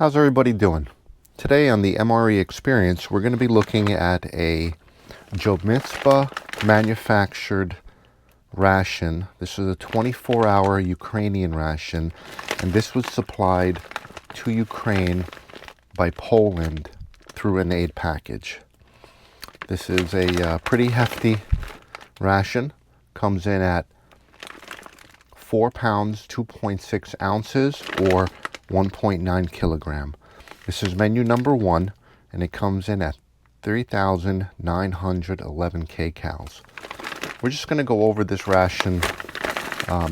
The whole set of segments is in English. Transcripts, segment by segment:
How's everybody doing? Today on the MRExperience, we're going to be looking at a Jomipsa manufactured ration. This is a 24-hour Ukrainian ration, and this was supplied to Ukraine by Poland through an aid package. This is a pretty hefty ration. Comes in at 4 pounds, 2.6 ounces, or 1.9 kilogram. This is menu number 1, and it comes in at 3,911 kcals. We're just going to go over this ration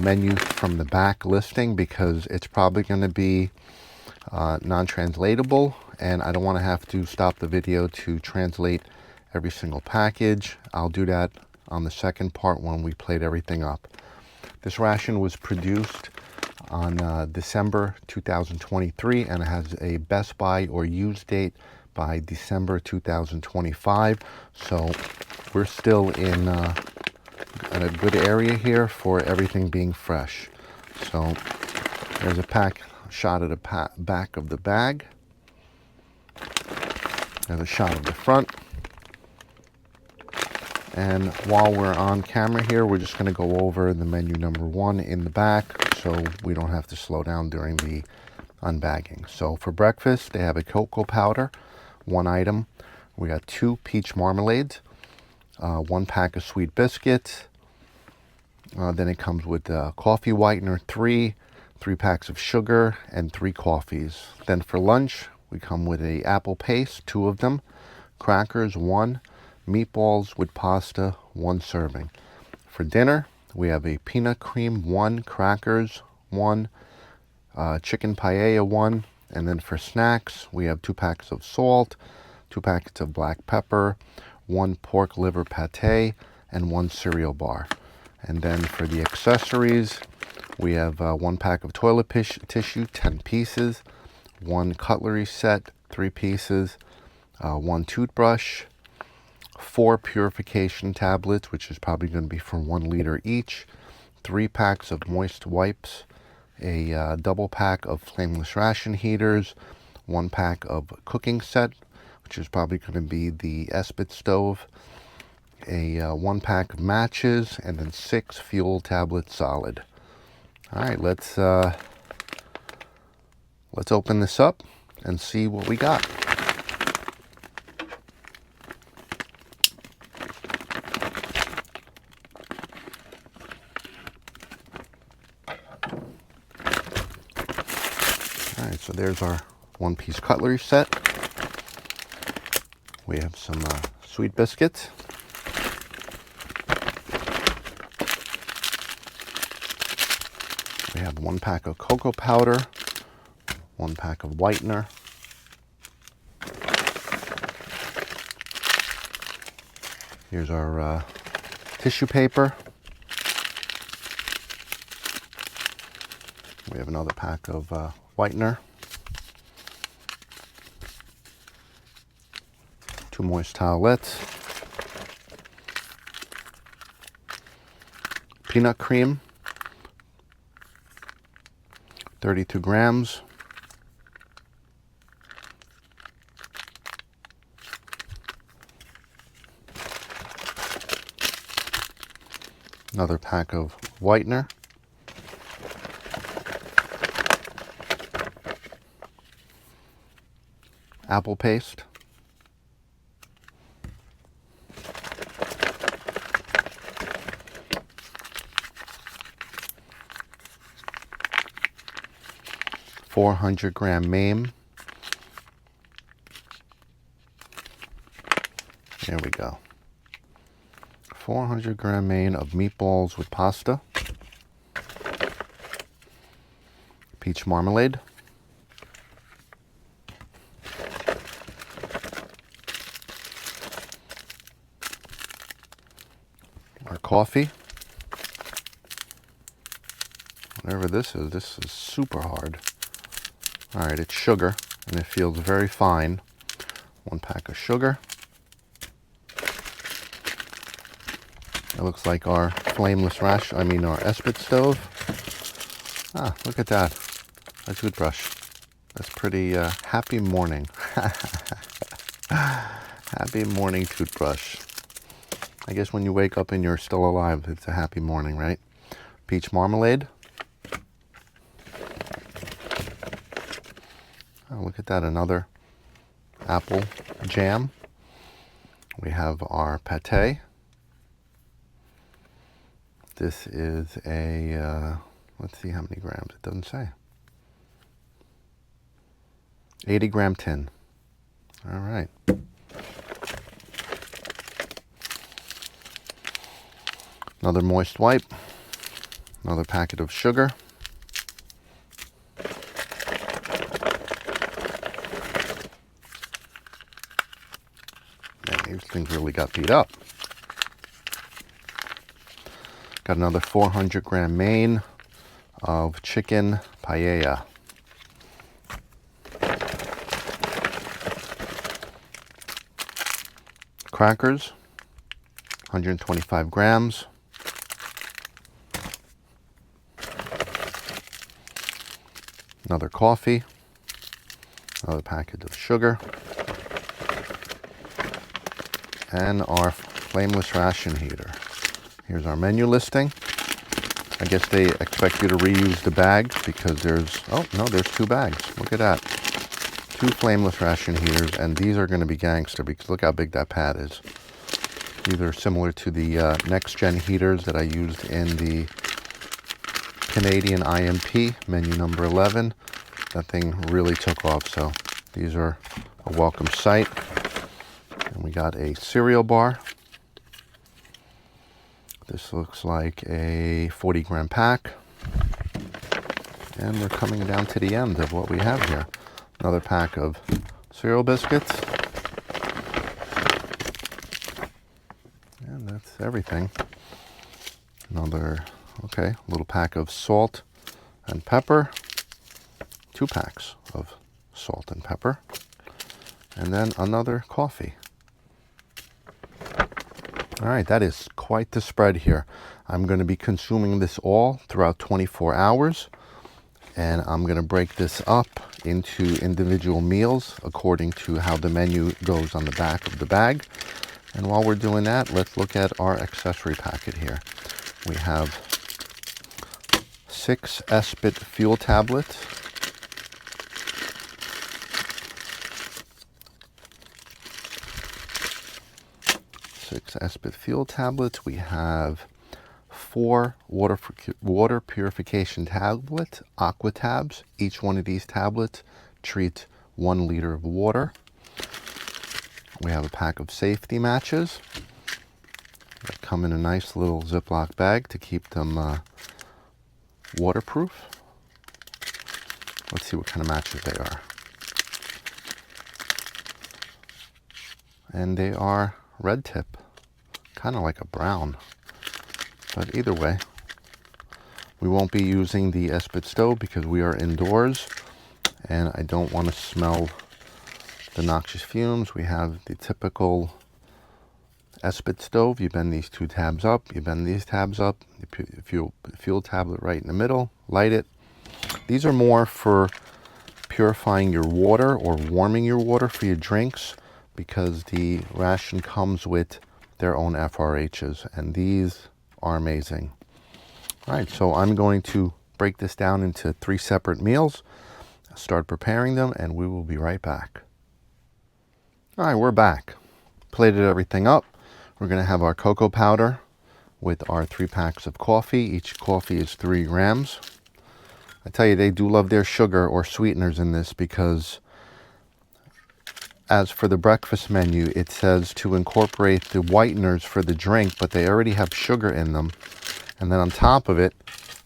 menu from the back listing because it's probably going to be non-translatable, and I don't want to have to stop the video to translate every single package. I'll do that on the second part when we plate everything up. This ration was produced on December 2023, and it has a best buy or use date by December 2025. So we're still in a good area here for everything being fresh. So there's a shot of the back of the bag. There's a shot of the front. And while we're on camera here, we're just going to go over the menu number 1 in the back so we don't have to slow down during the unbagging. So for breakfast, they have a cocoa powder, 1 item. We got 2 peach marmalades, 1 pack of sweet biscuits. Then it comes with coffee whitener, 3 packs of sugar, and 3 coffees. Then for lunch, we come with a apple paste, 2 of them, crackers, 1, meatballs with pasta, 1 serving. For dinner, we have a peanut cream, 1, crackers, 1, chicken paella, 1, and then for snacks, we have 2 packs of salt, 2 packets of black pepper, 1 pork liver pate, and 1 cereal bar. And then for the accessories, we have 1 pack of toilet tissue, 10 pieces, 1 cutlery set, 3 pieces, 1 toothbrush, 4 purification tablets, which is probably going to be for 1 liter each, 3 packs of moist wipes, a double pack of flameless ration heaters, 1 pack of cooking set, which is probably going to be the Espit stove, a 1 pack of matches, and then 6 fuel tablets solid. All right, let's open this up and see what we got. Alright, so there's our 1-piece cutlery set. We have some sweet biscuits. We have 1 pack of cocoa powder, 1 pack of whitener, here's our tissue paper. We have another pack of whitener, 2 moist towelettes, peanut cream, 32 grams, another pack of whitener, apple paste, .400-gram MAME. There we go. 400-gram MAME of meatballs with pasta, peach marmalade, our coffee. Whatever this is super hard. All right, it's sugar, and it feels very fine. 1 pack of sugar. It looks like our flameless our Espit stove. Ah, look at that. A toothbrush. That's pretty happy morning. Happy morning toothbrush. I guess when you wake up and you're still alive, it's a happy morning, right? Peach marmalade. Oh, look at that, another apple jam. We have our pate. This is a, let's see how many grams, it doesn't say. 80-gram tin. All right. Another moist wipe. Another packet of sugar. Man, these things really got beat up. Got another 400-gram main of chicken paella. Crackers, 125 grams. Another coffee. Another packet of sugar. And our flameless ration heater. Here's our menu listing. I guess they expect you to reuse the bags because there's, oh no, there's 2 bags. Look at that. 2 flameless ration heaters, and these are going to be gangster because look how big that pad is. These are similar to the next-gen heaters that I used in the Canadian IMP, menu number 11. That thing really took off, so these are a welcome sight. And we got a cereal bar. This looks like a 40-gram pack. And we're coming down to the end of what we have here. Another pack of cereal biscuits. And that's everything. Another, okay, little pack of salt and pepper. 2 packs of salt and pepper. And then another coffee. All right, that is quite the spread here. I'm going to be consuming this all throughout 24 hours. And I'm going to break this up into individual meals according to how the menu goes on the back of the bag. And while we're doing that, let's look at our accessory packet here. We have 6 Espit fuel tablets. 6 Espit fuel tablets. We have 4 water purification tablets, aqua tabs. Each one of these tablets treats 1 liter of water. We have a pack of safety matches that come in a nice little Ziploc bag to keep them waterproof. Let's see what kind of matches they are. And they are red tip, kind of like a brown. But either way, we won't be using the Espit stove because we are indoors and I don't want to smell the noxious fumes. We have the typical Espit stove. You bend these 2 tabs up, you bend these tabs up, you put the fuel tablet right in the middle, light it. These are more for purifying your water or warming your water for your drinks because the ration comes with their own FRHs and these are amazing. All right, so I'm going to break this down into 3 separate meals, start preparing them, and we will be right back. All right, we're back. Plated everything up. We're going to have our cocoa powder with our 3 packs of coffee. Each coffee is 3 grams. I tell you, they do love their sugar or sweeteners in this because as for the breakfast menu, it says to incorporate the whiteners for the drink, but they already have sugar in them. And then on top of it,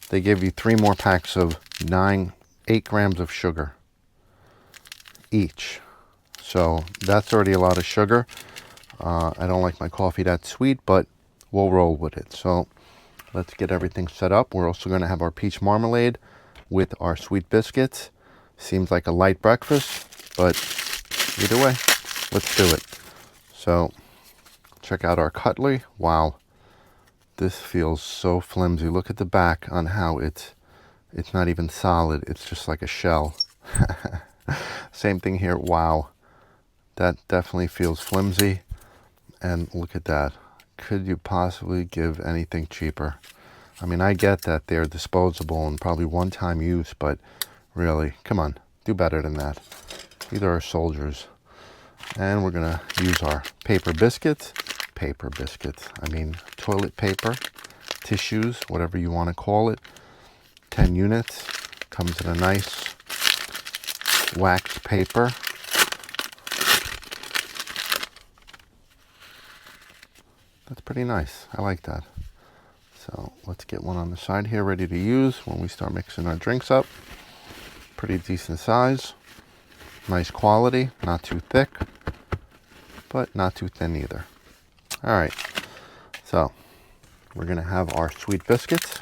they give you 3 more packs of 8 grams of sugar each. So that's already a lot of sugar. I don't like my coffee that sweet, but we'll roll with it. So let's get everything set up. We're also going to have our peach marmalade with our sweet biscuits. Seems like a light breakfast, but either way, let's do it. So check out our cutlery. Wow, this feels so flimsy. Look at the back on how it's not even solid. It's just like a shell. Same thing here. Wow, that definitely feels flimsy. And look at that. Could you possibly give anything cheaper? I mean, I get that they're disposable and probably one-time use, but really, come on, do better than that. These are our soldiers. And we're gonna use our paper biscuits. Paper biscuits, I mean toilet paper, tissues, whatever you want to call it. 10 units. Comes in a nice wax paper. That's pretty nice. I like that. So let's get one on the side here ready to use when we start mixing our drinks up. Pretty decent size. Nice quality. Not too thick, but not too thin either. All right. So we're going to have our sweet biscuits.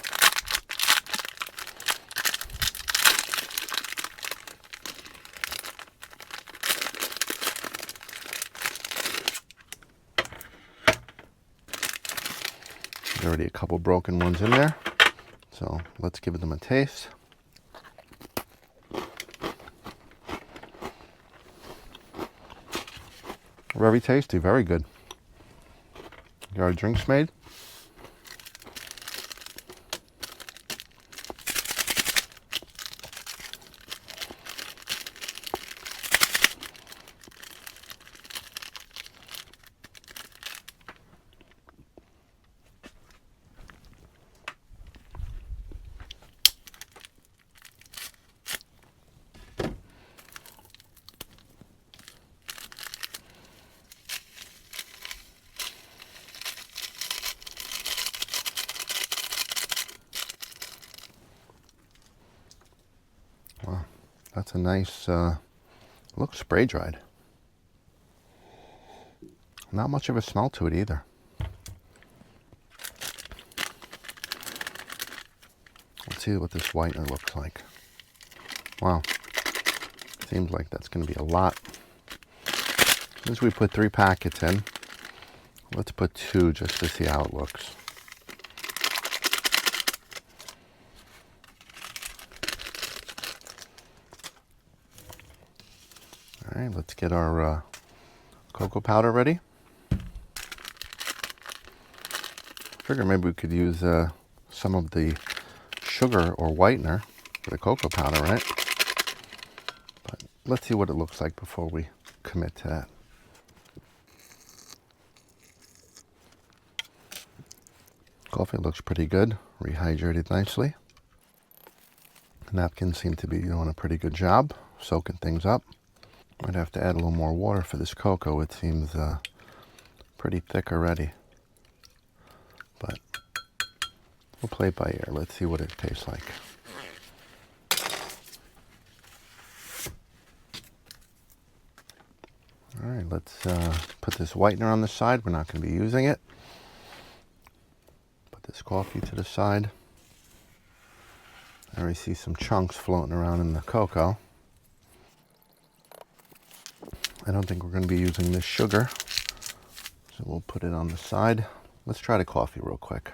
There's already a couple broken ones in there. So let's give them a taste. Very tasty, very good. Got our drinks made. Wow, that's a nice, looks spray dried. Not much of a smell to it either. Let's see what this whitener looks like. Wow, seems like that's going to be a lot. Since we put 3 packets in, let's put 2 just to see how it looks. All right, let's get our cocoa powder ready. Figure maybe we could use some of the sugar or whitener for the cocoa powder, right? But let's see what it looks like before we commit to that. Coffee looks pretty good, rehydrated nicely. The napkins seem to be doing a pretty good job, soaking things up. Might have to add a little more water for this cocoa. It seems pretty thick already. But we'll play it by ear. Let's see what it tastes like. All right, let's put this whitener on the side. We're not going to be using it. Put this coffee to the side. I already see some chunks floating around in the cocoa. I don't think we're going to be using this sugar, so we'll put it on the side. Let's try the coffee real quick.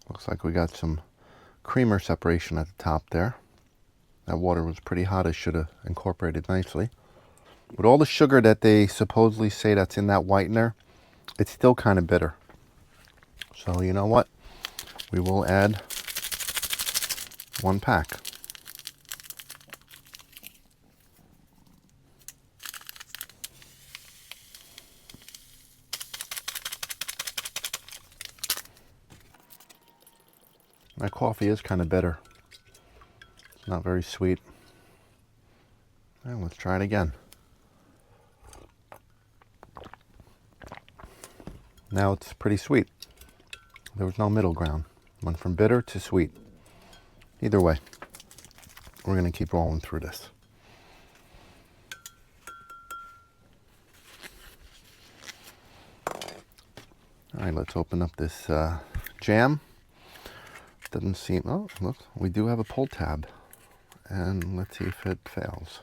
Looks like we got some creamer separation at the top there. That water was pretty hot. I should have incorporated nicely. With all the sugar that they supposedly say that's in that whitener, it's still kind of bitter. So you know what? We will add 1 pack. My coffee is kind of bitter. It's not very sweet. And let's try it again. Now it's pretty sweet. There was no middle ground. Went from bitter to sweet. Either way, we're going to keep rolling through this. All right, let's open up this jam. Doesn't seem, oh, look, we do have a pull tab. And let's see if it fails.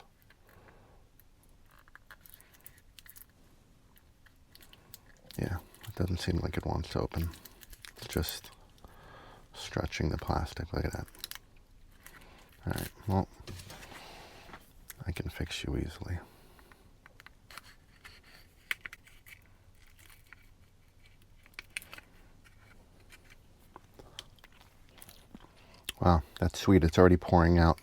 Yeah, it doesn't seem like it wants to open. It's just stretching the plastic. Look at that. All right, well, I can fix you easily. Wow, that's sweet. It's already pouring out.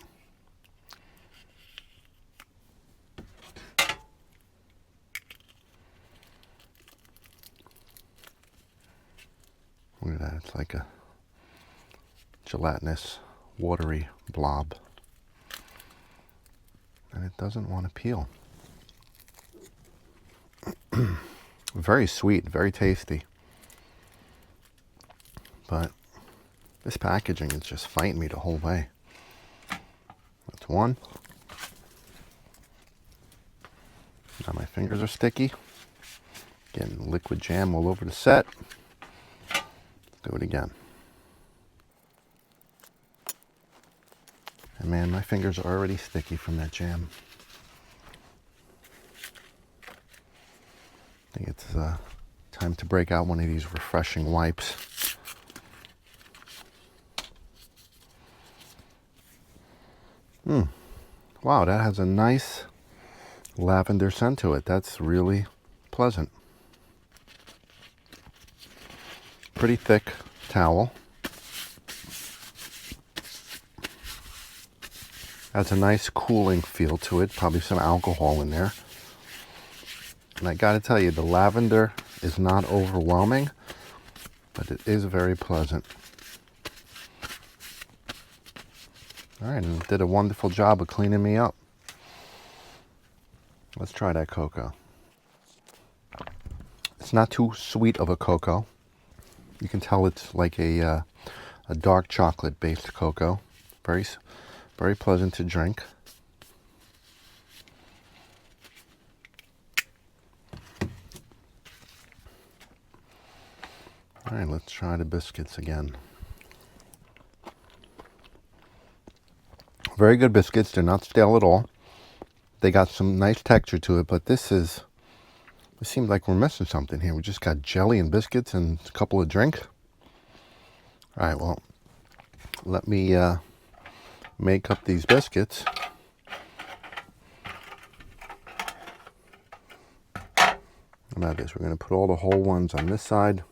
Look at that. It's like a gelatinous, watery blob. And it doesn't want to peel. Very sweet, very tasty. But this packaging is just fighting me the whole way. That's one. Now my fingers are sticky. Getting liquid jam all over the set. Do it again. And man, my fingers are already sticky from that jam. I think it's time to break out one of these refreshing wipes. Wow, that has a nice lavender scent to it. That's really pleasant. Pretty thick towel. Has a nice cooling feel to it. Probably some alcohol in there. And I gotta tell you, the lavender is not overwhelming, but it is very pleasant. All right, and it did a wonderful job of cleaning me up. Let's try that cocoa. It's not too sweet of a cocoa. You can tell it's like a dark chocolate-based cocoa. Very pleasant to drink. All right, let's try the biscuits again. Very good biscuits. They're not stale at all. They got some nice texture to it, but it seems like we're missing something here. We just got jelly and biscuits and a couple of drinks. All right, well, let me make up these biscuits. How about this? We're going to put all the whole ones on this side.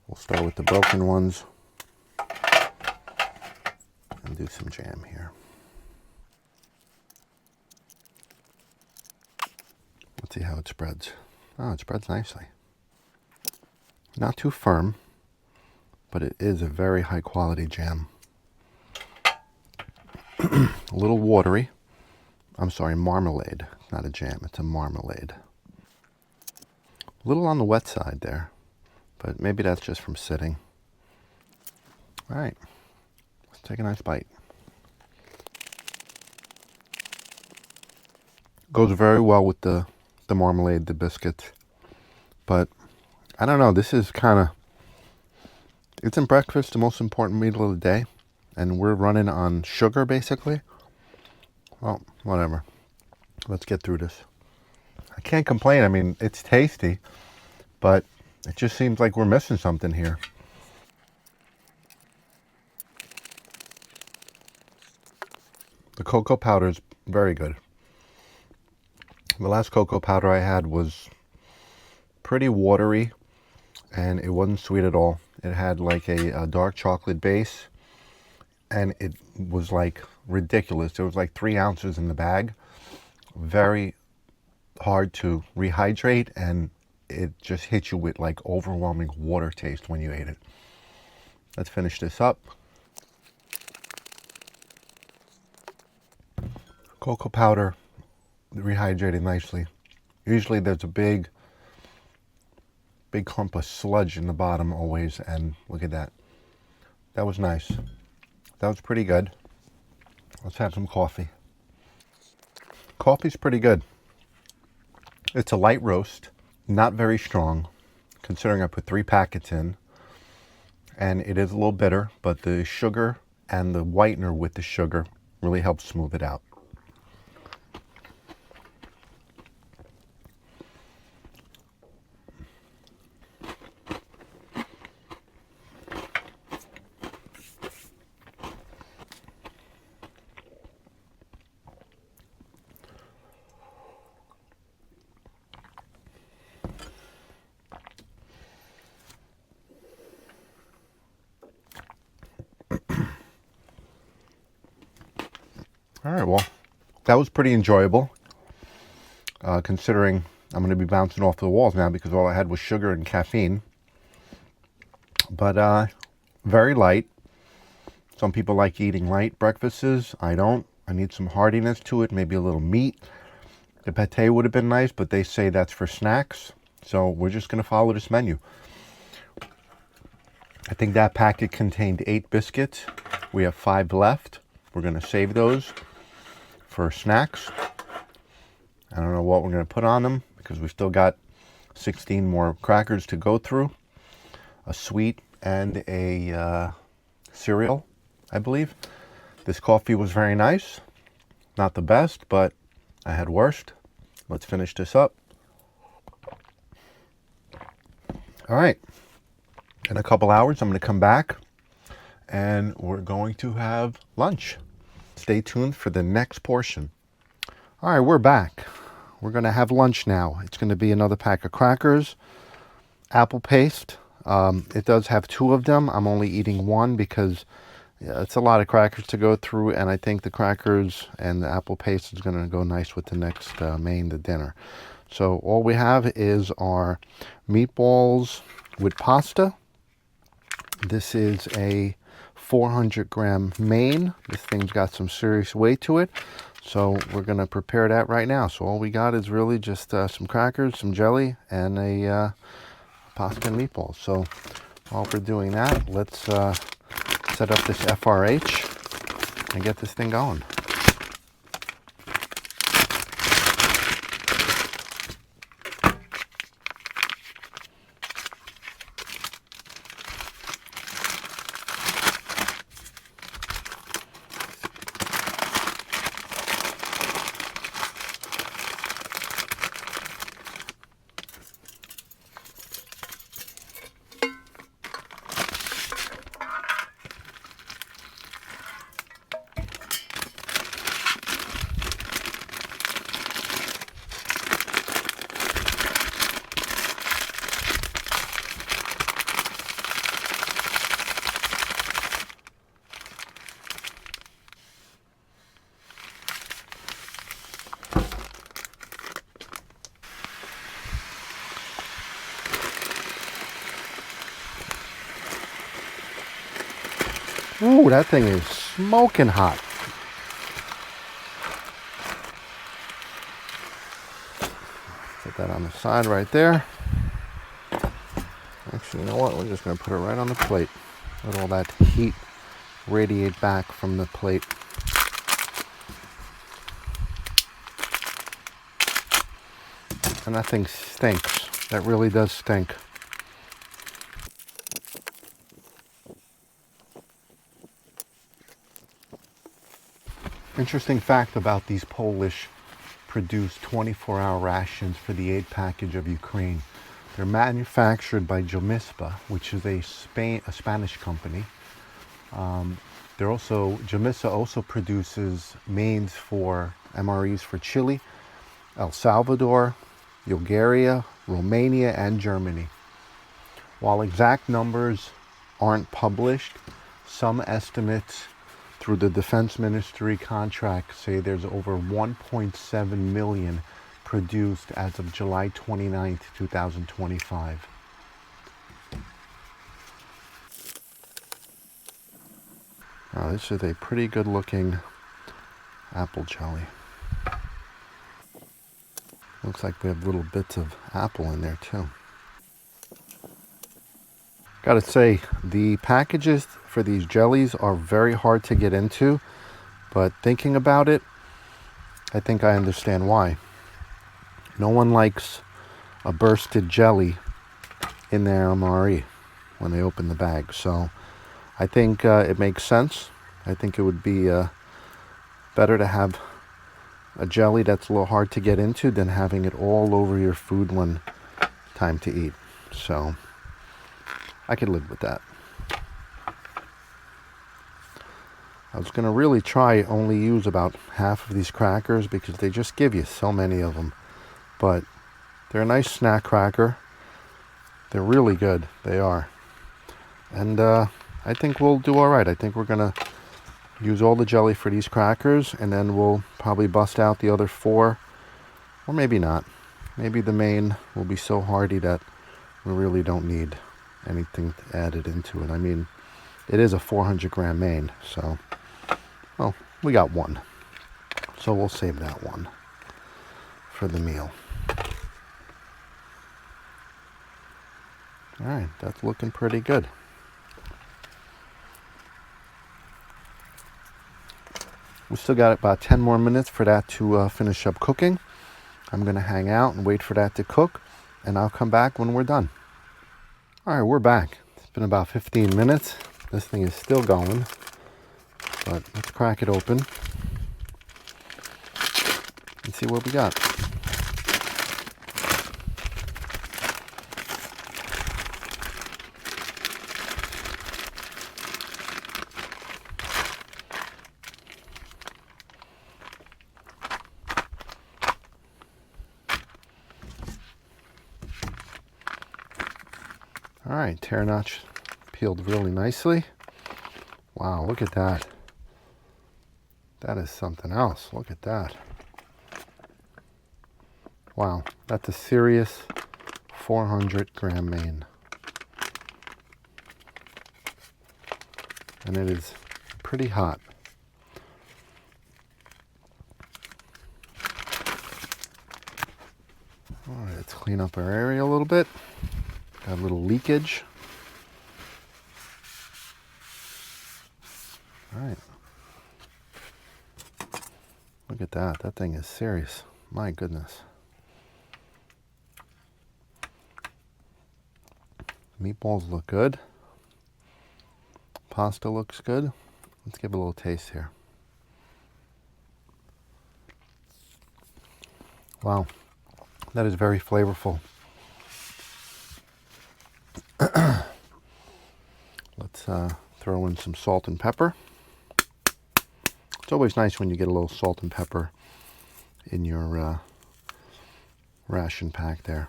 We'll start with the broken ones and do some jam here. Let's see how it spreads. Oh, it spreads nicely. Not too firm, but it is a very high quality jam. A little watery. I'm sorry, marmalade. It's not a jam, it's a marmalade. A little on the wet side there, but maybe that's just from sitting. All right, let's take a nice bite. Goes very well with the marmalade, the biscuits. But I don't know, this is kind of, isn't breakfast the most important meal of the day? And we're running on sugar basically. Well, whatever. Let's get through this. I can't complain. I mean, it's tasty, but it just seems like we're missing something here. The cocoa powder is very good. The last cocoa powder I had was pretty watery and it wasn't sweet at all. It had like a dark chocolate base and it was like ridiculous. There was like 3 ounces in the bag. Very hard to rehydrate and it just hit you with like overwhelming water taste when you ate it. Let's finish this up. Cocoa powder rehydrated nicely. Usually there's a big clump of sludge in the bottom always, and look at that. That was nice. That was pretty good. Let's have some coffee. Coffee's pretty good. It's a light roast, not very strong, considering I put 3 packets in, and it is a little bitter, but the sugar and the whitener with the sugar really helps smooth it out. All right, well, that was pretty enjoyable, considering I'm going to be bouncing off the walls now because all I had was sugar and caffeine. But very light. Some people like eating light breakfasts. I don't. I need some heartiness to it, maybe a little meat. The pate would have been nice, but they say that's for snacks. So we're just going to follow this menu. I think that packet contained 8 biscuits. We have 5 left. We're going to save those for snacks. I don't know what we're going to put on them because we still got 16 more crackers to go through. A sweet and a cereal, I believe. This coffee was very nice. Not the best, but I had worst. Let's finish this up. All right. In a couple hours, I'm going to come back and we're going to have lunch. Stay tuned for the next portion. All right, we're back. We're going to have lunch now. It's going to be another pack of crackers, apple paste. It does have 2 of them. I'm only eating 1 because it's a lot of crackers to go through, and I think the crackers and the apple paste is going to go nice with the next the dinner. So all we have is our meatballs with pasta. This is a 400-gram main. This thing's got some serious weight to it. So we're going to prepare that right now. So all we got is really just some crackers, some jelly, and a pasta and meatballs. So while we're doing that, let's set up this FRH and get this thing going. Ooh, that thing is smoking hot. Put that on the side right there. Actually, you know what? We're just going to put it right on the plate. Let all that heat radiate back from the plate. And that thing stinks. That really does stink. Interesting fact about these Polish produced 24-hour rations for the aid package of Ukraine. They're manufactured by Jomipsa, which is a Spanish company. Jomipsa also produces mains for MREs for Chile, El Salvador, Bulgaria, Romania, and Germany. While exact numbers aren't published, some estimates through the Defense Ministry contract say there's over 1.7 million produced as of July 29th, 2025. Now, this is a pretty good looking apple jelly. Looks like we have little bits of apple in there too. Gotta say, the packages for these jellies are very hard to get into, but thinking about it, I think I understand why. No one likes a bursted jelly in their MRE when they open the bag, so I think it makes sense. I think it would be better to have a jelly that's a little hard to get into than having it all over your food when time to eat. So I could live with that. I was going to really try only use about half of these crackers because they just give you so many of them. But they're a nice snack cracker. They're really good. They are. And I think we'll do all right. I think we're going to use all the jelly for these crackers, and then we'll probably bust out the other 4, or maybe not. Maybe the main will be so hearty that we really don't need anything added into it. I mean, it is a 400 gram main, so, well, we got 1. So we'll save that 1 for the meal. All right, that's looking pretty good. We still got about 10 more minutes for that to finish up cooking. I'm gonna hang out and wait for that to cook, and I'll come back when we're done. All right, we're back. It's been about 15 minutes. This thing is still going, but let's crack it open and see what we got. All right, tear notch peeled really nicely. Wow, look at that. That is something else. Look at that. Wow, that's a serious 400 gram main. And it is pretty hot. All right, let's clean up our area a little bit. Got a little leakage. All right. Look at that. That thing is serious. My goodness. Meatballs look good. Pasta looks good. Let's give it a little taste here. Wow. That is very flavorful. Let's throw in some salt and pepper. It's always nice when you get a little salt and pepper in your ration pack there.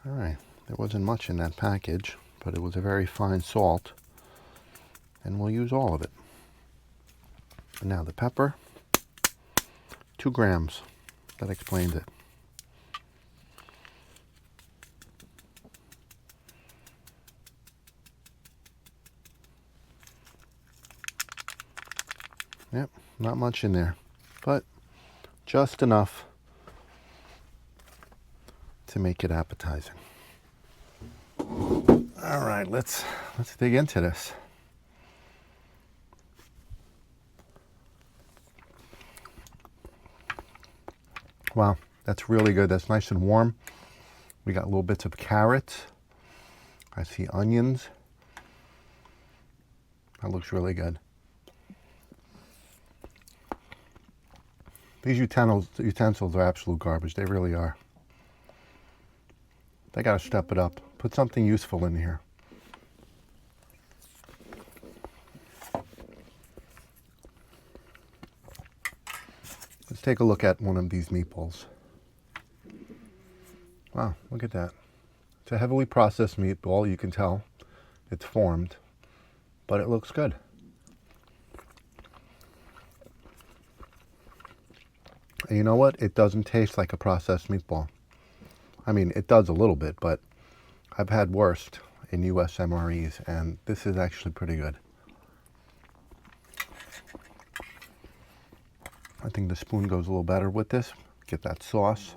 All right, there wasn't much in that package, but it was a very fine salt, and we'll use all of it. And now the pepper, 2 grams. That explains it. Yep, not much in there, but just enough to make it appetizing. All right, let's dig into this. Wow, that's really good. That's nice and warm. We got little bits of carrots. I see onions. That looks really good. These utensils are absolute garbage. They really are. They gotta step it up. Put something useful in here. Let's take a look at one of these meatballs. Wow, look at that. It's a heavily processed meatball, you can tell. It's formed, but it looks good. And you know what? It doesn't taste like a processed meatball. I mean, it does a little bit, but I've had worse in US MREs, and this is actually pretty good. I think the spoon goes a little better with this. Get that sauce.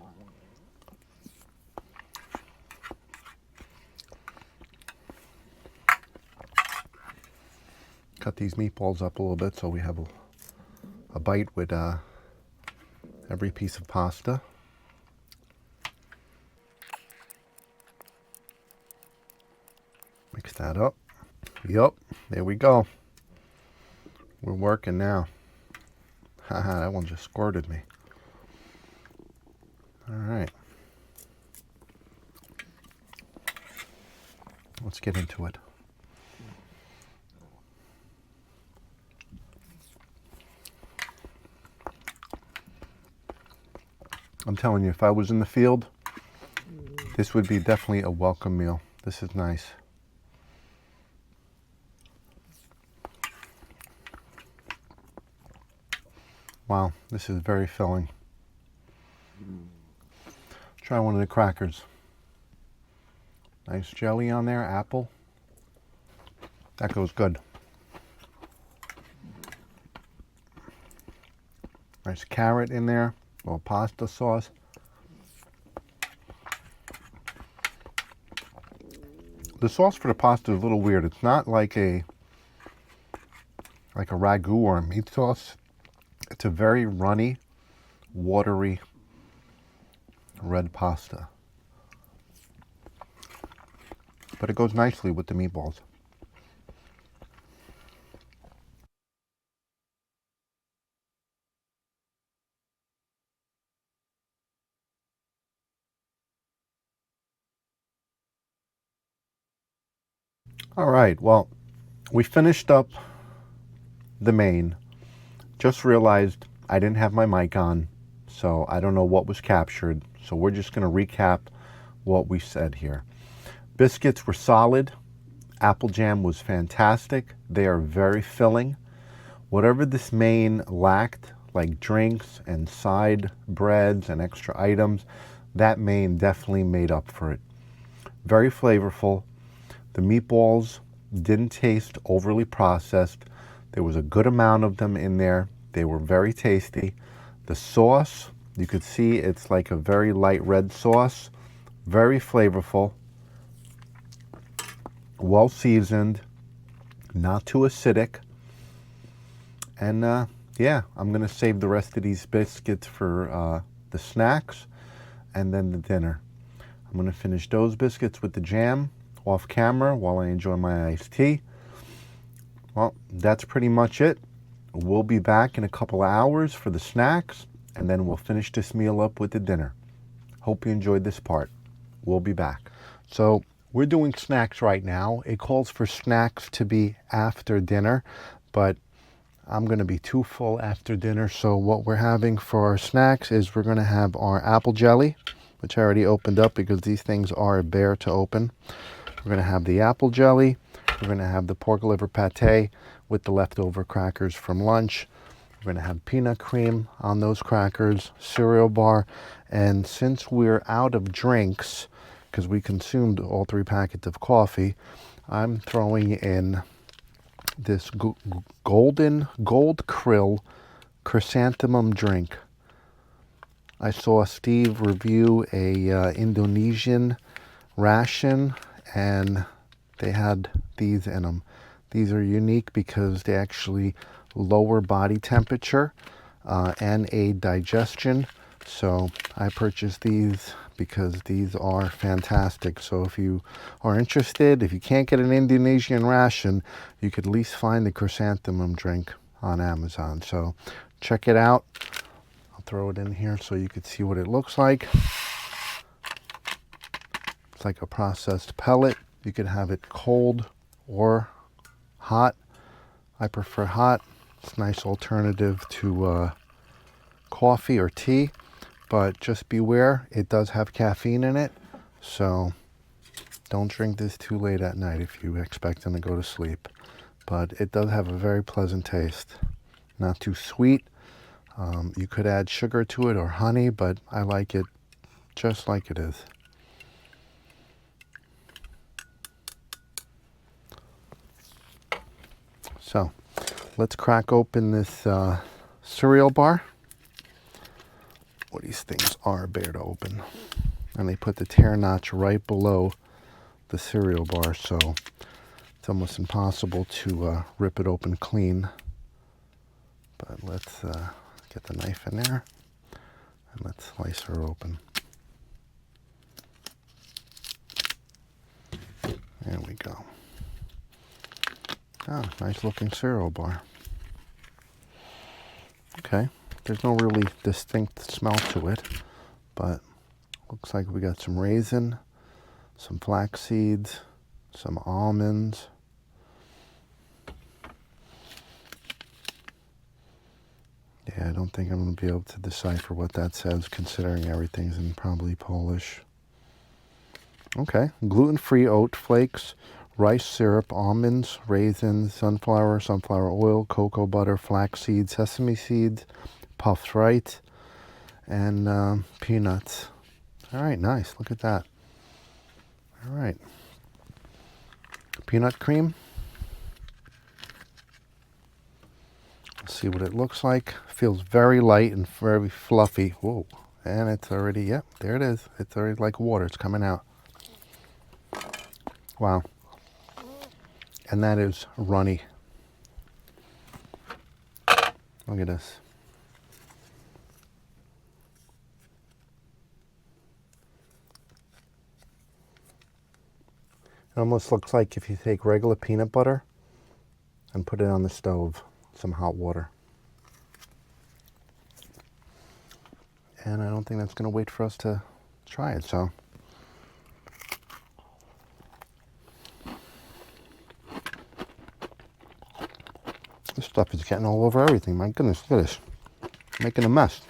Cut these meatballs up a little bit so we have a bite with every piece of pasta. Mix that up. Yup, there we go. We're working now. Haha, that one just squirted me. All right. Let's get into it. I'm telling you, if I was in the field, this would be definitely a welcome meal. This is nice. Wow, this is very filling. Try one of the crackers. Nice jelly on there, apple. That goes good. Nice carrot in there, a little pasta sauce. The sauce for the pasta is a little weird. It's not like a ragu or a meat sauce. It's a very runny, watery red pasta. But it goes nicely with the meatballs. All right, well, we finished up the main. Just realized I didn't have my mic on, so I don't know what was captured. So we're just going to recap what we said here. Biscuits were solid. Apple jam was fantastic. They are very filling. Whatever this main lacked, like drinks and side breads and extra items, that main definitely made up for it. Very flavorful. The meatballs didn't taste overly processed. There was a good amount of them in there. They were very tasty. The sauce, you could see it's like a very light red sauce. Very flavorful. Well seasoned. Not too acidic. And yeah, I'm going to save the rest of these biscuits for the snacks and then the dinner. I'm going to finish those biscuits with the jam off camera while I enjoy my iced tea. Well, that's pretty much it. We'll be back in a couple of hours for the snacks, and then we'll finish this meal up with the dinner. Hope you enjoyed this part. We'll be back. So we're doing snacks right now. It calls for snacks to be after dinner, but I'm going to be too full after dinner. So what we're having for our snacks is we're going to have our apple jelly, which I already opened up because these things are bare to open. We're going to have the apple jelly. We're going to have the pork liver pate with the leftover crackers from lunch. We're going to have peanut cream on those crackers, cereal bar. And since we're out of drinks, because we consumed all 3 packets of coffee, I'm throwing in this gold krill chrysanthemum drink. I saw Steve review a Indonesian ration, and they had these in them. These are unique because they actually lower body temperature and aid digestion. So I purchased these because these are fantastic. So if you are interested, if you can't get an Indonesian ration, you could at least find the chrysanthemum drink on Amazon. So check it out. I'll throw it in here so you could see what it looks like. It's like a processed pellet. You could have it cold or hot. I prefer hot. It's a nice alternative to coffee or tea, but just beware, it does have caffeine in it, so don't drink this too late at night if you expect them to go to sleep. But it does have a very pleasant taste. Not too sweet. You could add sugar to it or honey, but I like it just like it is. So let's crack open this cereal bar. Well, these things are bare to open. And they put the tear notch right below the cereal bar, so it's almost impossible to rip it open clean. But let's get the knife in there and let's slice her open. There we go. Oh, nice looking cereal bar. Okay, there's no really distinct smell to it, but looks like we got some raisin, some flax seeds, some almonds. Yeah, I don't think I'm going to be able to decipher what that says, considering everything's in probably Polish. Okay, gluten-free oat flakes, rice syrup, almonds, raisins, sunflower oil, cocoa butter, flax seeds, sesame seeds, puffed right, and peanuts. All right, nice. Look at that. All right. Peanut cream. Let's see what it looks like. Feels very light and very fluffy. Whoa. And it's already, yep, there it is. It's already like water. It's coming out. Wow. And that is runny. Look at this. It almost looks like if you take regular peanut butter and put it on the stove, some hot water. And I don't think that's going to wait for us to try it, so. This stuff is getting all over everything. My goodness, look at this. Making a mess.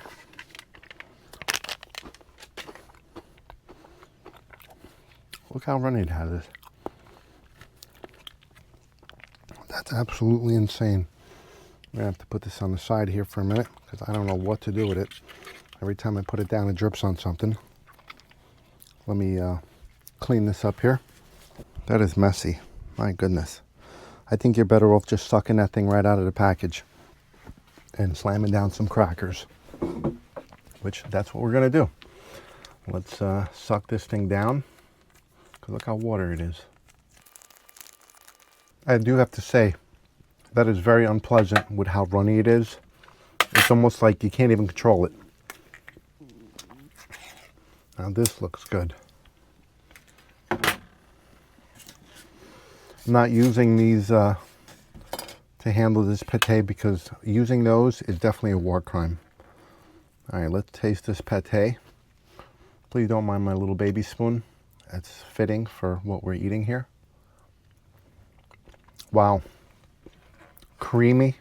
Look how runny it has. That's absolutely insane. I'm gonna have to put this on the side here for a minute because I don't know what to do with it. Every time I put it down, it drips on something. Let me clean this up here. That is messy. My goodness. I think you're better off just sucking that thing right out of the package and slamming down some crackers, which that's what we're gonna do. Let's suck this thing down because look how watery it is. I do have to say, that is very unpleasant with how runny it is. It's almost like you can't even control it. Now this looks good. I'm not using these to handle this pate because using those is definitely a war crime. All right, let's taste this pate. Please don't mind my little baby spoon. That's fitting for what we're eating here. Wow. Creamy.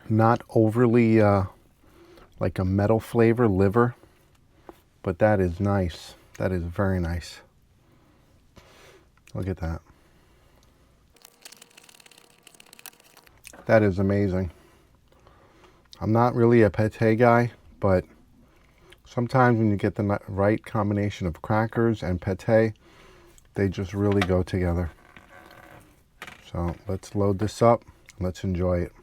Not overly like a metal flavor, liver, but that is nice. That is very nice. Look at that. That is amazing. I'm not really a pate guy, but sometimes when you get the right combination of crackers and pate, they just really go together. So let's load this up. Let's enjoy it.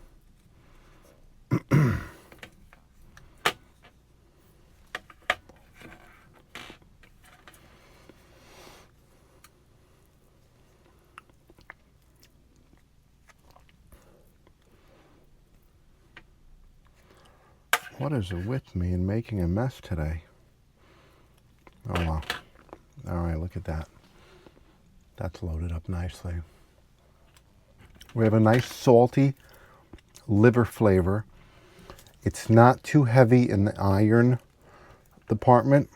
What is it with me in making a mess today? Oh wow. All right, look at that. That's loaded up nicely. We have a nice salty liver flavor. It's not too heavy in the iron department,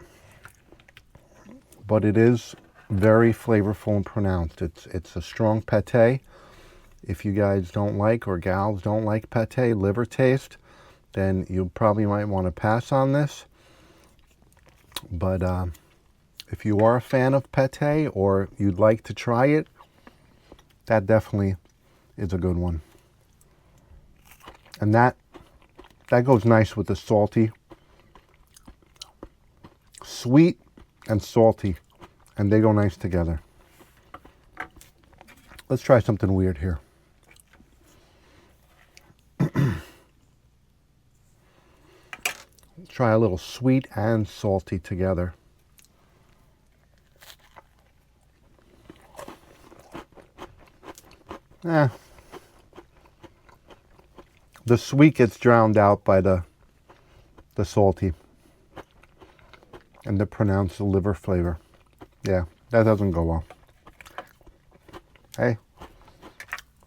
but it is very flavorful and pronounced. It's a strong pate. If you guys don't like, or gals don't like pate liver taste, then you probably might want to pass on this. But if you are a fan of pate or you'd like to try it, that definitely is a good one. And that goes nice with the salty. Sweet and salty, and they go nice together. Let's try something weird here. Try a little sweet and salty together. The sweet gets drowned out by the salty and the pronounced liver flavor. Yeah, that doesn't go well. Hey,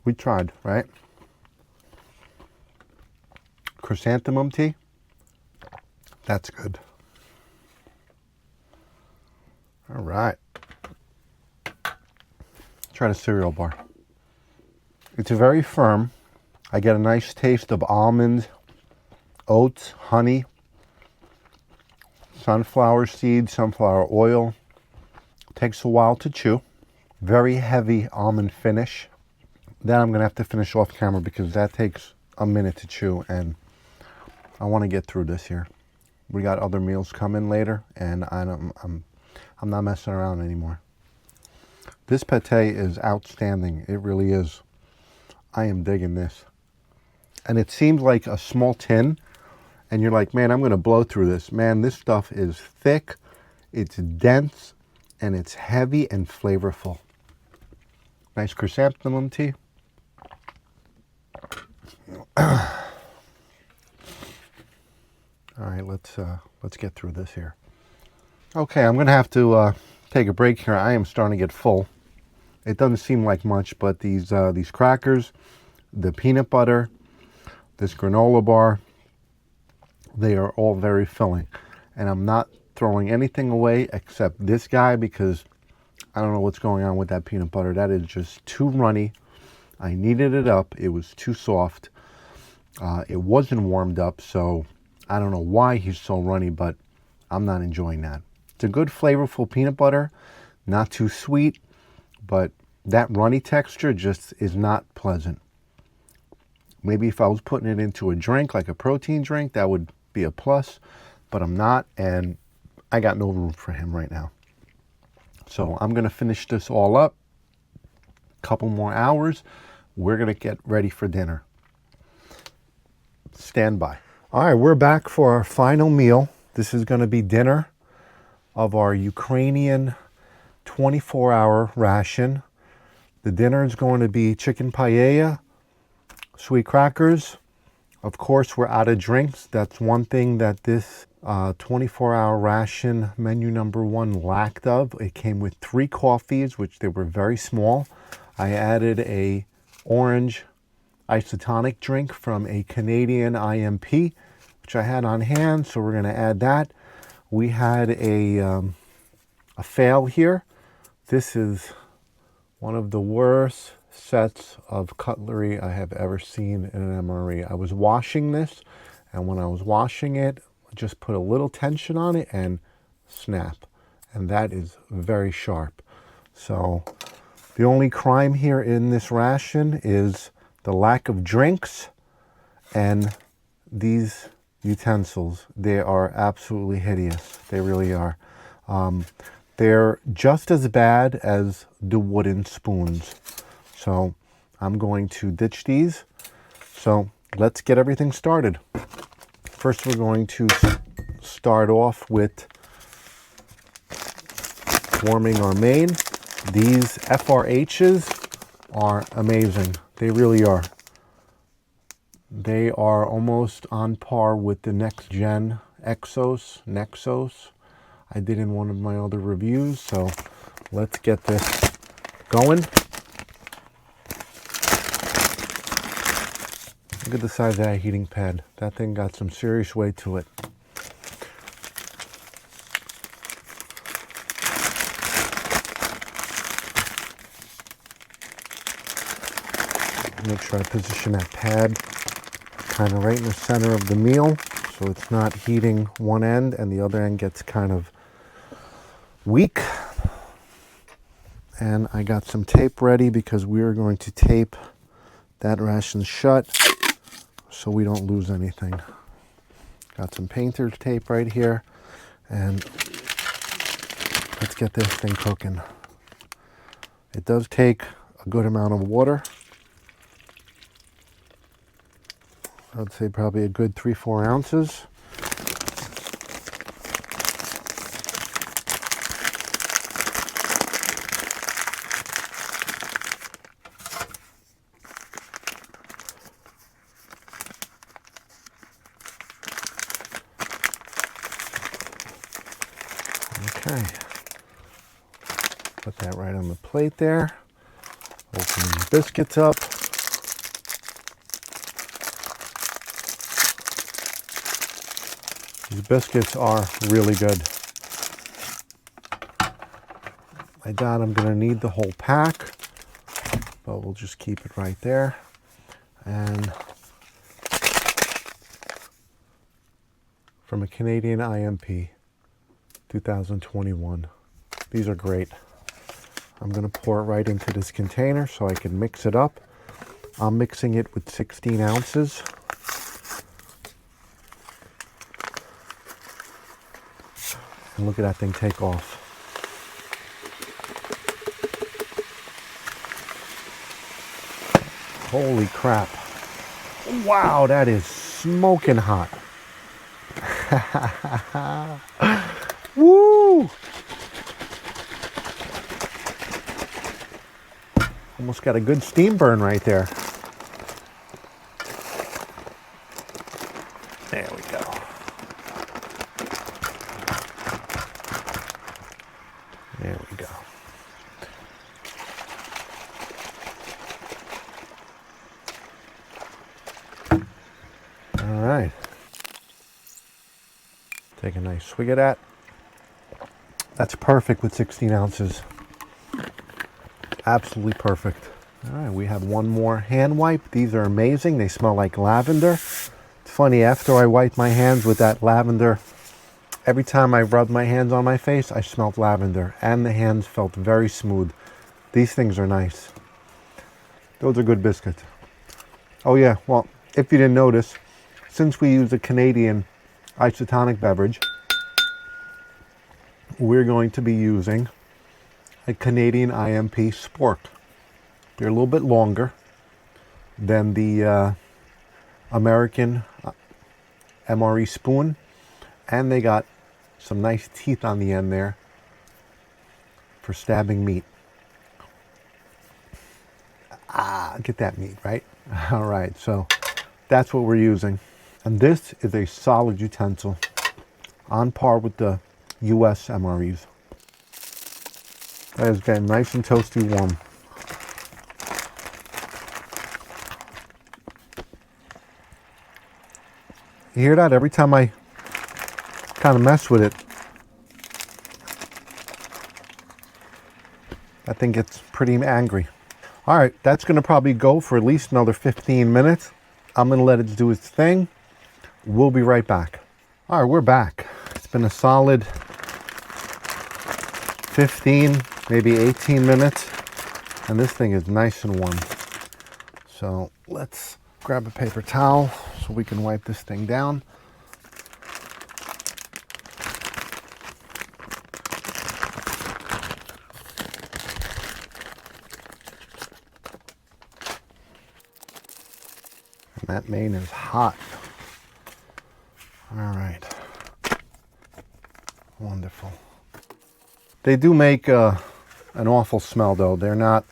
we tried, right? Chrysanthemum tea, that's good. All right. Try the cereal bar. It's very firm. I get a nice taste of almond, oats, honey, sunflower seeds, sunflower oil. Takes a while to chew. Very heavy almond finish. That I'm gonna have to finish off camera because that takes a minute to chew, and I want to get through this here. We got other meals coming later, and I'm not messing around anymore. This pate is outstanding. It really is. I am digging this. And it seems like a small tin, and you're like, man, I'm going to blow through this. Man, this stuff is thick, it's dense, and it's heavy and flavorful. Nice chrysanthemum tea. All right, let's get through this here. Okay, I'm going to have to take a break here. I am starting to get full. It doesn't seem like much, but these crackers, the peanut butter, this granola bar, they are all very filling. And I'm not throwing anything away except this guy because I don't know what's going on with that peanut butter. That is just too runny. I kneaded it up. It was too soft. It wasn't warmed up, so I don't know why he's so runny, but I'm not enjoying that. It's a good flavorful peanut butter, not too sweet, but that runny texture just is not pleasant. Maybe if I was putting it into a drink, like a protein drink, that would be a plus, but I'm not, and I got no room for him right now. So I'm going to finish this all up. Couple more hours. We're going to get ready for dinner. Stand by. All right, we're back for our final meal. This is going to be dinner of our Ukrainian 24-hour ration. The dinner is going to be chicken paella, sweet crackers. Of course, we're out of drinks. That's one thing that this 24-hour ration menu number 1 lacked of. It came with 3 coffees, which they were very small. I added a orange isotonic drink from a Canadian IMP, which I had on hand, so we're going to add that. We had a fail here. This is one of the worst sets of cutlery I have ever seen in an MRE. I was washing this, and when I was washing it, I just put a little tension on it and snap. And that is very sharp. So the only crime here in this ration is the lack of drinks and these utensils. They are absolutely hideous. They really are. They're just as bad as the wooden spoons. So I'm going to ditch these. So let's get everything started. First, we're going to start off with warming our main. These FRHs are amazing. They really are. They are almost on par with the next gen Nexos. I did in one of my other reviews, so let's get this going. Look at the size of that heating pad. That thing got some serious weight to it. Make sure I position that pad kind of right in the center of the meal so it's not heating one end and the other end gets kind of weak. And I got some tape ready because we are going to tape that ration shut so we don't lose anything. Got some painter's tape right here, and let's get this thing cooking. It does take a good amount of water. I'd say probably a good 3-4 ounces. Okay, put that right on the plate there. Open these biscuits up. These biscuits are really good. I doubt I'm going to need the whole pack, but we'll just keep it right there. And from a Canadian IMP. 2021. These are great. I'm going to pour it right into this container so I can mix it up. I'm mixing it with 16 ounces. And look at that thing take off. Holy crap. Wow, that is smoking hot. Woo! Almost got a good steam burn right there. There we go. There we go. All right. Take a nice swig of that. That's perfect with 16 ounces. Absolutely perfect. All right, we have one more hand wipe. These are amazing. They smell like lavender. It's funny, after I wipe my hands with that lavender, every time I rubbed my hands on my face, I smelled lavender, and the hands felt very smooth. These things are nice. Those are good biscuits. Oh yeah, well, if you didn't notice, since we use a Canadian isotonic beverage, we're going to be using a Canadian IMP spork. They're a little bit longer than the American MRE spoon, and they got some nice teeth on the end there for stabbing meat. Get that meat, right? All right, so that's what we're using. And this is a solid utensil on par with the US MREs. That is getting nice and toasty warm. You hear that? Every time I kind of mess with it, that thing gets pretty angry. All right, that's going to probably go for at least another 15 minutes. I'm going to let it do its thing. We'll be right back. All right, we're back. It's been a solid 15, maybe 18 minutes, and this thing is nice and warm. So let's grab a paper towel so we can wipe this thing down. And that main is hot. All right. Wonderful. They do make an awful smell, though. They're not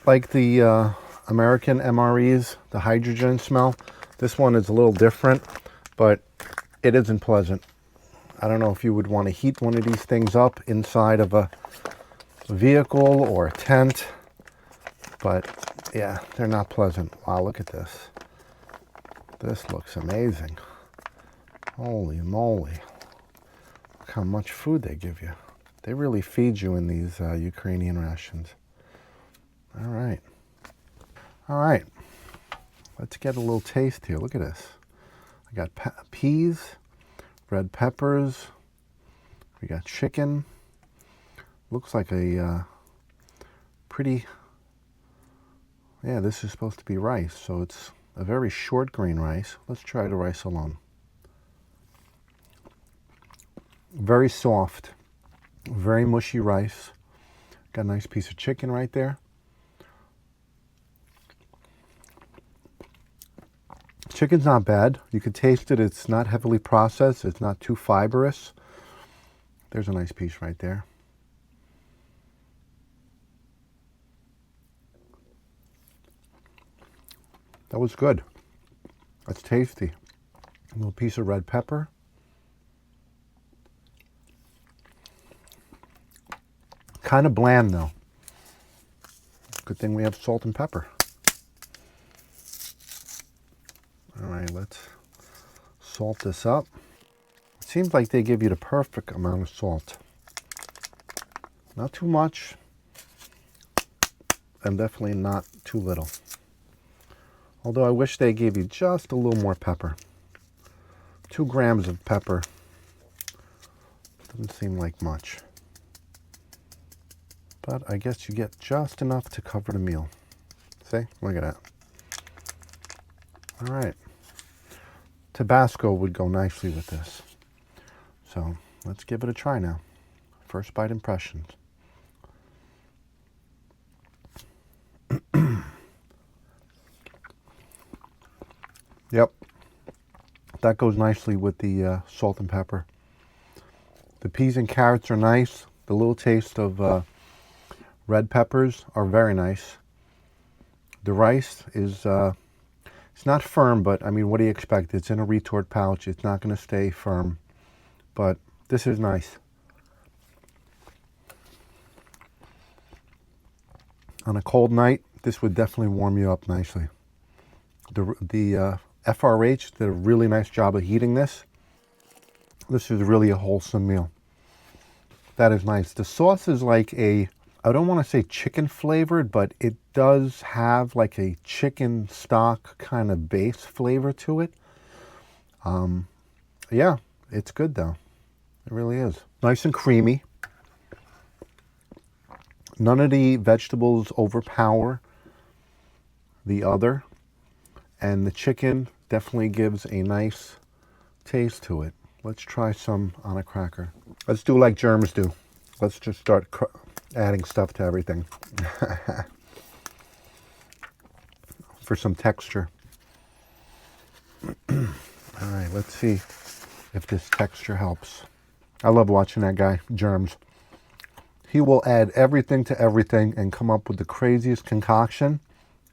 like the American MREs, the hydrogen smell. This one is a little different, but it isn't pleasant. I don't know if you would want to heat one of these things up inside of a vehicle or a tent, but yeah, they're not pleasant. Wow, look at this. This looks amazing. Holy moly. Look how much food they give you. They really feed you in these Ukrainian rations. All right. All right. Let's get a little taste here. Look at this. I got peas, red peppers. We got chicken. Looks like a pretty... Yeah, this is supposed to be rice, so it's a very short grain rice. Let's try the rice alone. Very soft, very mushy rice. Got a nice piece of chicken right there. Chicken's not bad. You can taste it. It's not heavily processed. It's not too fibrous. There's a nice piece right there. That was good. That's tasty. A little piece of red pepper. Kind of bland though. Good thing we have salt and pepper. All right, let's salt this up. It seems like they give you the perfect amount of salt. Not too much, and definitely not too little. Although I wish they gave you just a little more pepper. 2 grams of pepper Doesn't seem like much. But I guess you get just enough to cover the meal. See? Look at that. All right. Tabasco would go nicely with this. So let's give it a try now. First bite impressions. Yep. That goes nicely with the salt and pepper. The peas and carrots are nice. The little taste of red peppers are very nice. The rice is, it's not firm, but I mean, what do you expect? It's in a retort pouch. It's not going to stay firm, but this is nice. On a cold night, this would definitely warm you up nicely. The FRH did a really nice job of heating this. This is really a wholesome meal. That is nice. The sauce is like a, I don't want to say chicken flavored, but it does have like a chicken stock kind of base flavor to it. Yeah, it's good though. It really is. Nice and creamy. None of the vegetables overpower the other. And the chicken definitely gives a nice taste to it. Let's try some on a cracker. Let's do like germs do. Let's just start adding stuff to everything. For some texture. All right, let's see if this texture helps. I love watching that guy, Germs. He will add everything to everything and come up with the craziest concoction.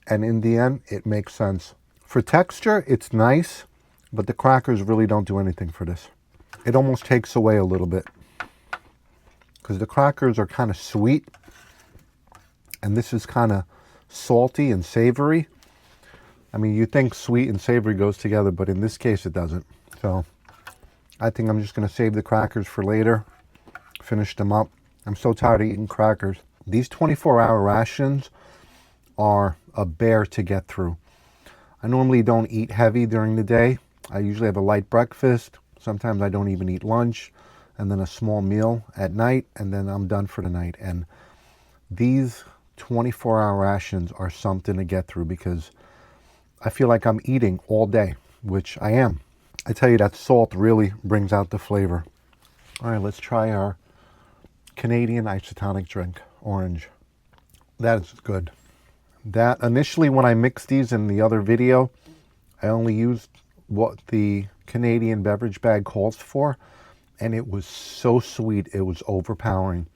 And in the end, it makes sense. For texture, it's nice, but the crackers really don't do anything for this. It almost takes away a little bit. Because the crackers are kind of sweet. And this is kind of salty and savory. I mean, you think sweet and savory goes together, but in this case, it doesn't. So, I think I'm just going to save the crackers for later. Finish them up. I'm so tired of eating crackers. These 24-hour rations are a bear to get through. I normally don't eat heavy during the day. I usually have a light breakfast. Sometimes I don't even eat lunch. And then a small meal at night. And then I'm done for the night. And these 24-hour rations are something to get through because I feel like I'm eating all day, which I am. I tell you, that salt really brings out the flavor. All right, let's try our Canadian isotonic drink, orange. That is good. That initially when I mixed these in the other video, I only used what the Canadian beverage bag calls for, and it was so sweet, it was overpowering.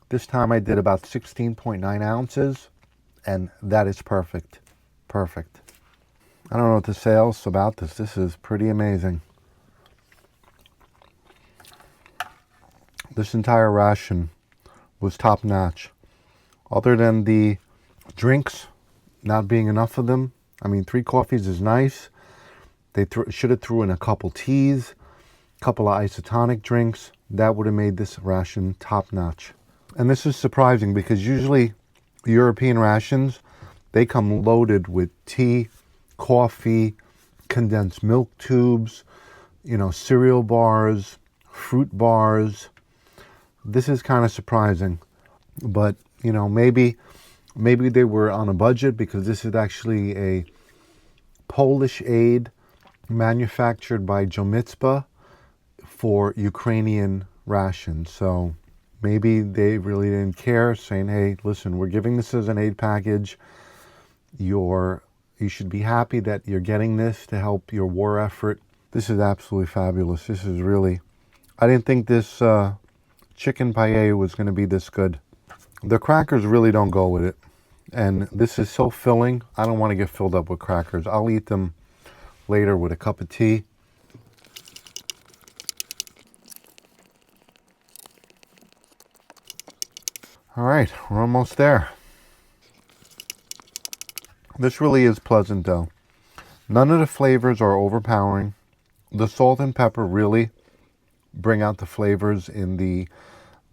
This time I did about 16.9 ounces, and that is perfect. Perfect. I don't know what to say else about this. This is pretty amazing. This entire ration was top notch. Other than the drinks not being enough of them. I mean, 3 coffees is nice. They should have threw in a couple teas, a couple of isotonic drinks. That would have made this ration top notch. And this is surprising because usually European rations, they come loaded with tea, coffee, condensed milk tubes, you know, cereal bars, fruit bars. This is kind of surprising, but you know, maybe they were on a budget because this is actually a Polish aid manufactured by Jomipsa for Ukrainian rations. So maybe they really didn't care, saying, hey, listen, we're giving this as an aid package. You should be happy that you're getting this to help your war effort. This is absolutely fabulous. This is really, I didn't think this chicken paella was going to be this good. The crackers really don't go with it. And this is so filling. I don't want to get filled up with crackers. I'll eat them later with a cup of tea. All right, we're almost there. This really is pleasant though. None of the flavors are overpowering. The salt and pepper really bring out the flavors in the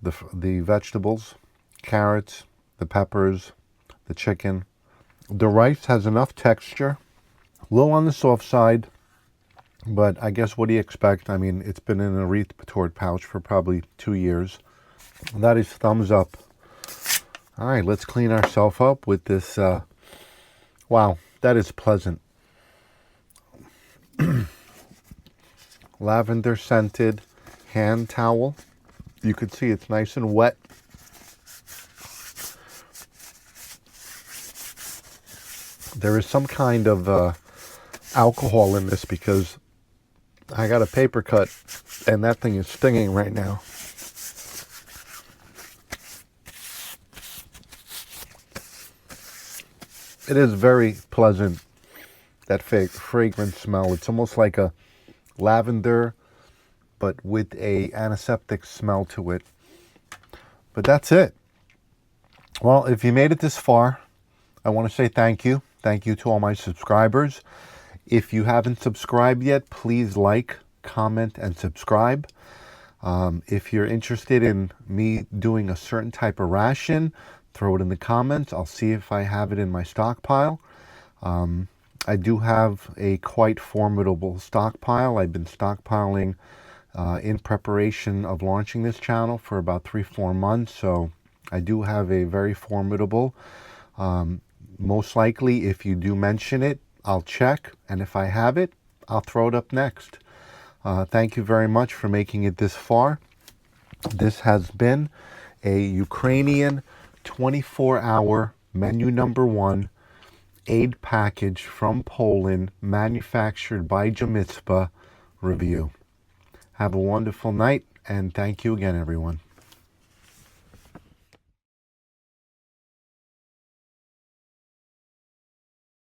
vegetables, carrots, the peppers, the chicken. The rice has enough texture, a little on the soft side, But I guess what do you expect? I mean, it's been in a retort pouch for probably 2 years. That is thumbs up. All right, let's clean ourselves up with this. Wow, that is pleasant. Lavender scented hand towel. You can see it's nice and wet. There is some kind of alcohol in this because I got a paper cut and that thing is stinging right now. It is very pleasant, that fragrant smell. It's almost like a lavender, but with a antiseptic smell to it. But that's it. Well, if you made it this far, I want to say thank you. Thank you to all my subscribers. If you haven't subscribed yet, please like, comment, and subscribe. If you're interested in me doing a certain type of ration, throw it in the comments. I'll see if I have it in my stockpile. I do have a quite formidable stockpile. I've been stockpiling in preparation of launching this channel for about 3-4 months. So I do have a very formidable. Most likely, if you do mention it, I'll check. And if I have it, I'll throw it up next. Thank you very much for making it this far. This has been a Ukrainian 24-hour menu number 1 aid package from Poland, manufactured by Jomipsa review. Have a wonderful night, and thank you again, everyone.